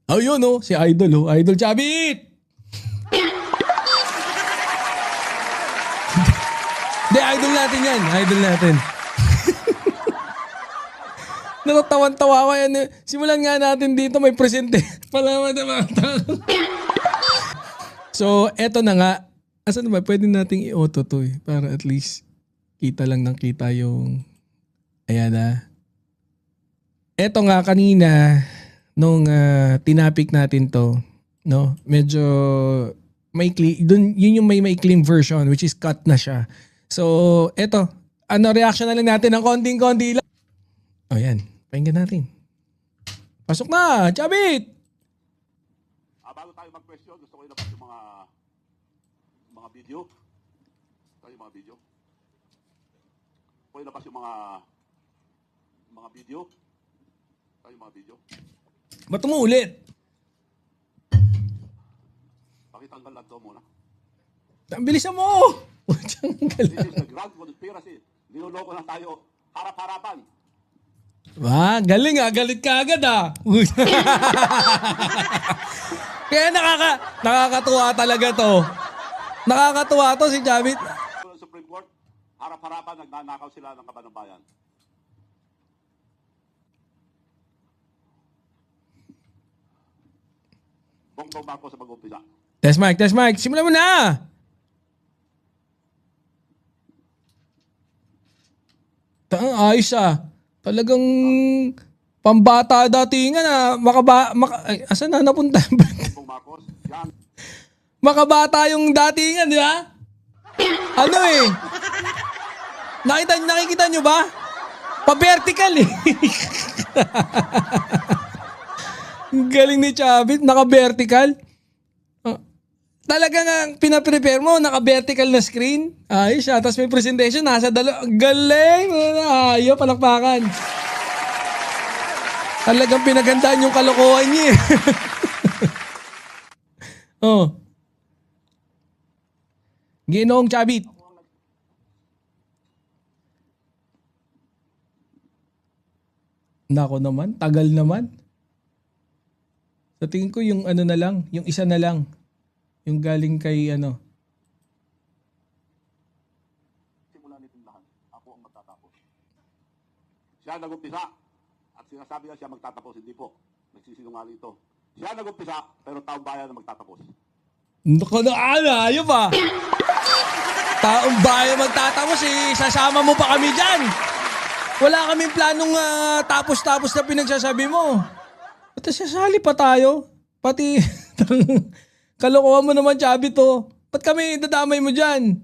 Ayun oh, si Idol oh. Idol Chabit! Hindi, idol natin yan. Idol natin. Natatawan-tawa ko yan. Simulan nga natin dito, may presente. Palaman na So, eto na nga. Asan ba? Pwede nating i-auto to eh. Para at least kita lang ng kita yung... Ayan na. Eto nga kanina, nung tinapik natin to, no? Medyo maikli. Yun yung may maikling version, which is cut na siya. So, eto. Ano, reaction na lang natin ng konting-konti lang. O yan. Pakinggan natin. Pasok na! Chabit! Bago tayo mag-question, gusto ko ilabas yung mga video. Ito yung mga video. Gusto ko ilabas yung mga video. Ito yung mga video. Ba't umuulit? Pakitanggal lang daw muna. Ang bilisan mo! This is the grand conspiracy. Niloloko lang tayo. Harap-harapan. Galing ah. Galit ka agad ah. Kaya nakakatuwa talaga to. Nakakatuwa to si Chabit. Supreme Court, harap-harapan, nagnanakaw sila ng kaban ng bayan. Bongbong Marcos sa mag-umpisa. Test mic. Simulan mo na! Ayos ah. Talagang pambata datingan ah. Asan na napunta? Bongbong Marcos, yan. Makabata yung datingan, di ba? Ano eh? Nakikita nyo ba? Pa-vertical eh. Ang galing ni Chabit, naka-vertical. Talaga nga pinaprepare mo, naka-vertical na screen. Ayos siya. Tapos may presentation, nasa galing! Ayaw, palakpakan. Talagang pinagandaan yung kalokohan niya. Oh. Ginoong Chabit. Nako naman, tagal naman. Sa tingin ko yung ano na lang, yung isa na lang. Yung galing kay ano. Simula nitong lahat, ako ang magtatapos. Siya nag-umpisa at sinasabi niya siya magtatapos, hindi po. Nagsisinungaling ito. Siya nag-umpisa pero taong bayan na magtatapos. Nako na, ayaw pa. Taong bayan magtatapos eh. Sasama mo pa kami dyan. Wala kaming planong tapos-tapos na pinagsasabi mo. At sasali pa tayo. Pati kalokohan mo naman, Chabit to. Ba't kami dadamay mo dyan?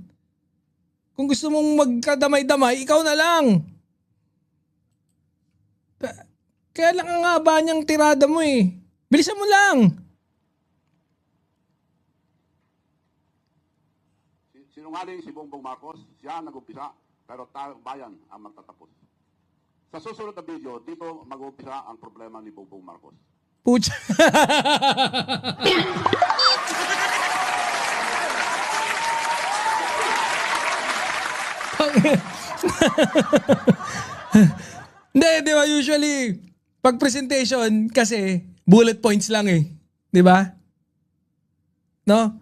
Kung gusto mong magkadamay-damay, ikaw na lang. Kaya lang ang haba niyang tirada mo eh. Bilisan mo lang. Sinungaling si Bongbong Marcos, siya nag-umpisa pero taong bayan ang magtatapos. Sa susunod na video, dito mag-uumpisa ang problema ni Bongbong Marcos. Pucha. Hindi, di ba usually, pag presentation kasi, bullet points lang eh. Di ba? No?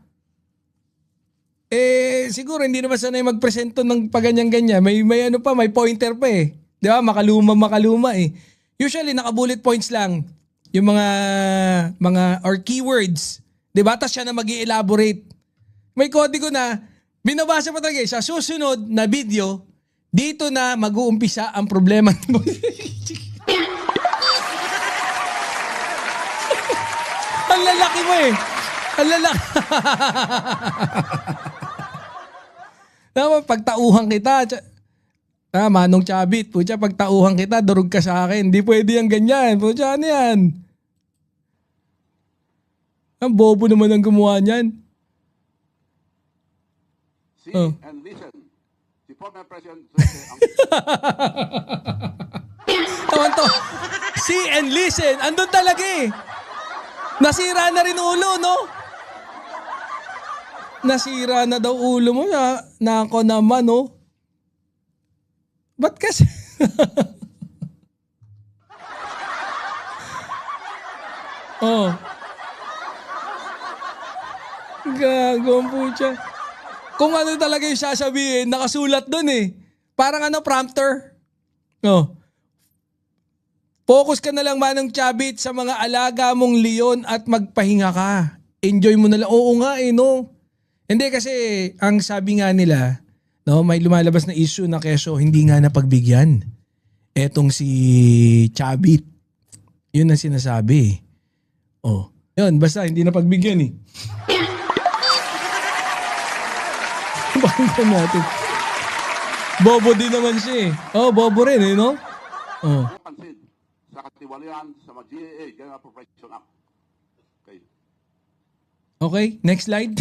Siguro hindi naman sanay magpresento ng paganyan-ganyan. May ano pa, may pointer pa eh. Di ba? Makaluma eh. Usually, naka-bullet points lang. Yung mga or keywords. Di ba? Tapos siya na mag-i-elaborate. May kodigo na, binabasa pa talaga sa susunod na video, dito na mag-uumpisa ang problema. Ang lalaki mo eh. Ang lalaki. Pagtauhan kita, Manong Chabit, pucha, pagtauhan kita, durog ka sa akin. Hindi pwede yung ganyan. Pucha, ano yan? Ang bobo naman ang gumawa niyan. See and listen. Si former President Tawan to. See and listen. Andun talaga eh. Nasira na rin ulo, no? Nasira na daw ulo mo. Nako naman, no? Ba't kasi? Oh. Gago ang putya. Kung ano talaga yung sasabihin, nakasulat dun eh. Parang ano, prompter. Oh. Focus ka na lang Manong Chabit sa mga alaga mong leon at magpahinga ka. Enjoy mo na lang. Oo nga eh, no? Hindi kasi ang sabi nga nila, no, may lumalabas na issue na keso hindi nga napagbigyan. Etong si Chabit. Yun ang sinasabi. Oh. Yun, basta hindi napagbigyan eh. Pakinggan natin. Bobo din naman siya eh. Oh, bobo rin eh, no? Oh. Pansin sa katiwalian sa mga GAA, General Appropriation Act. Okay. Okay, next slide.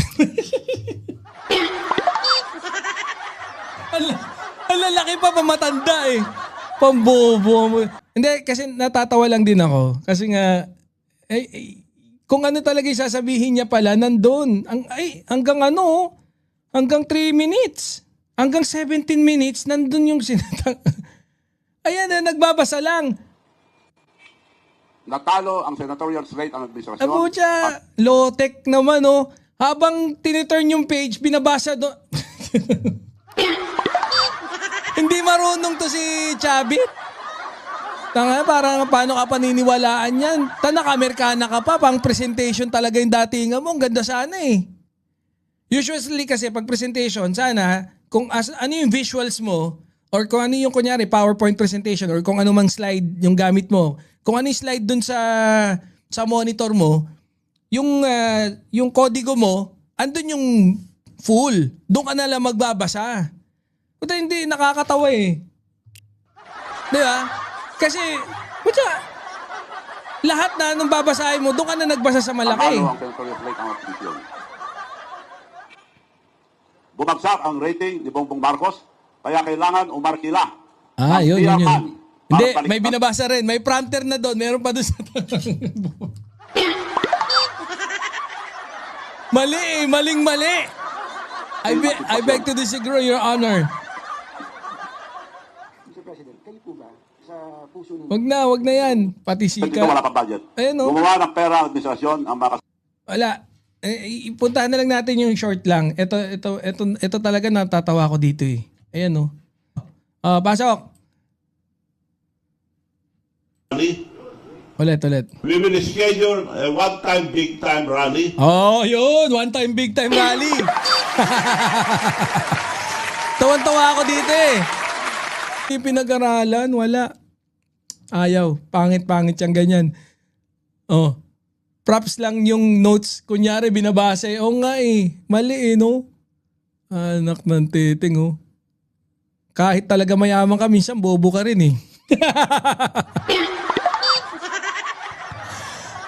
Ang lalaki pa, pamatanda eh. Pambobo. Hindi, kasi natatawa lang din ako. Kasi nga, kung ano talaga yung sasabihin niya pala, nandun. Hanggang ano, hanggang 3 minutes. Hanggang 17 minutes, nandun yung sinatang. Ayan na, nagbabasa lang. Natalo ang senatorial slate ang administrasyon. Abuja, low-tech naman oh. Habang tiniturn yung page, binabasa doon. Hindi marunong to si Chabit. Tanga, parang paano ka paniniwalaan yan? Naka-Amerikana ka pa, pang presentation talaga yung datingan mo. Ang ganda sana eh. Usually kasi pag presentation, sana, kung ano yung visuals mo, or kung ano yung kunyari PowerPoint presentation, or kung ano mang slide yung gamit mo, kung ano yung slide dun sa monitor mo, yung kodigo mo, andun yung full. Doon ka na lang magbabasa. Puta, hindi, nakakatawa eh. Di ba? Kasi, puta, lahat na nung babasahin mo, doon ka na nagbasa sa malaki. Natalo ang senatorial slate ang administrasyon. Bumagsak ang rating ni Bongbong Marcos, kaya kailangan umarkila. Yun. Hindi, Para may binabasa rin. May prompter na doon. Meron pa doon sa... Mali eh. Maling-mali. I beg to disagree, Your Honor. Mr. President, kayo po ba sa puso ninyo? Wag na yan. Pati Dito sika. wala pang budget. Ayun o. Gumawa ng pera ang administrasyon ang mga Wala. Ipuntahan na lang natin yung short lang. Ito talaga natatawa ko dito eh. Ayan o. Pasok. Rally. Ulit. We will schedule a one-time, big-time rally. Oh, yun. One time, big time rally. Tawan-tawa ako dito eh. Yung pinag-aralan, wala. Ayaw. Pangit-pangit siyang ganyan. Oh. Props lang yung notes. Kunyari, binabasa eh. Oo nga eh. Mali eh, no? Anak ng titing, oh. Kahit talaga mayaman ka, minsan bobo ka rin eh.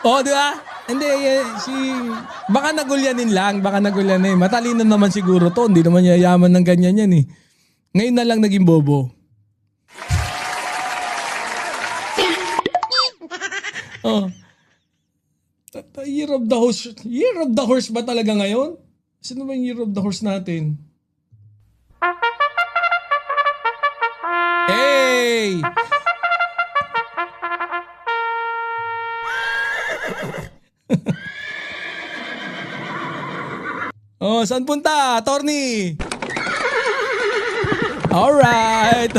Oh, di ba? Hindi, baka nagulyanin lang, Matalino naman siguro to, hindi naman yayaman ng ganyan yan eh. Ngayon na lang naging bobo. Oh. Year of the Horse. Year of the Horse ba talaga ngayon? Sino ba yung Year of the Horse natin? Hey! Oh, saan punta? Attorney! Alright!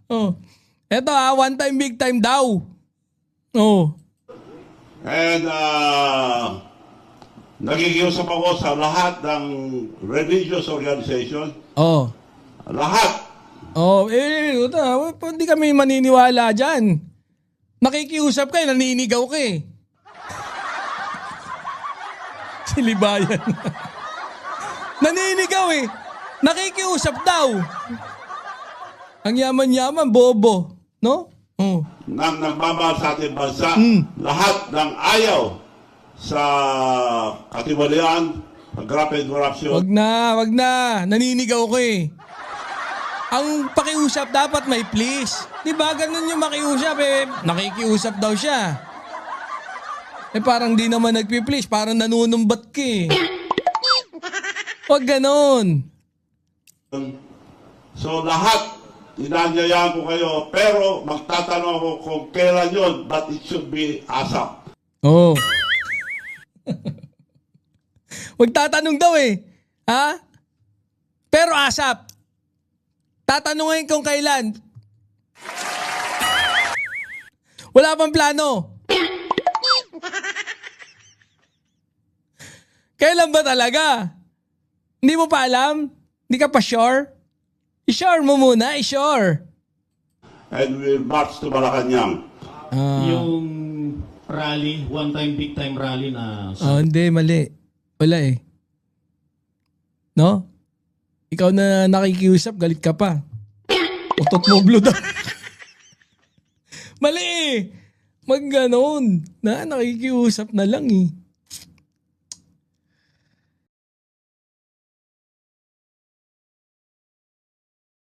Oh, eto one time, big time daw. Oh. And nagigiusap ako sa lahat ng religious organization. Oh. Lahat. Oh, hindi kami maniniwala dyan. Nakikiusap ka, naninigaw ka eh. Silibayan. Naninigaw eh. Nakikiusap daw. Ang yaman-yaman, bobo. No? Oh. Nang nagmamahal sa ating bansa, lahat ng ayaw sa katiwalian, grabe corruption. Wag na. Naninigaw ko eh. Ang pakiusap dapat may please. Di ba ganun yung makiusap eh. Nakikiusap daw siya. Eh parang di naman nagpi-please. Parang nanunumbat ka eh. Wag ganun. So lahat, inanyayaan ko kayo, pero magtatanong ako kung kailan yun, but it should be ASAP. Oh. Magtatanong daw eh. Ha? Pero ASAP. Tatanungin kung kailan. Wala pang plano. Kailan ba talaga? Hindi mo pa alam? Hindi ka pa sure? I-sure mo muna, i-sure. And we'll march to Malacanang. Yung rally, one-time, big-time rally na... Hindi, mali. Wala eh. No? Ikaw na nakikiusap, galit ka pa. Utot mo blue daw. Mali eh. Mag ganon. Na nakikiusap na lang eh.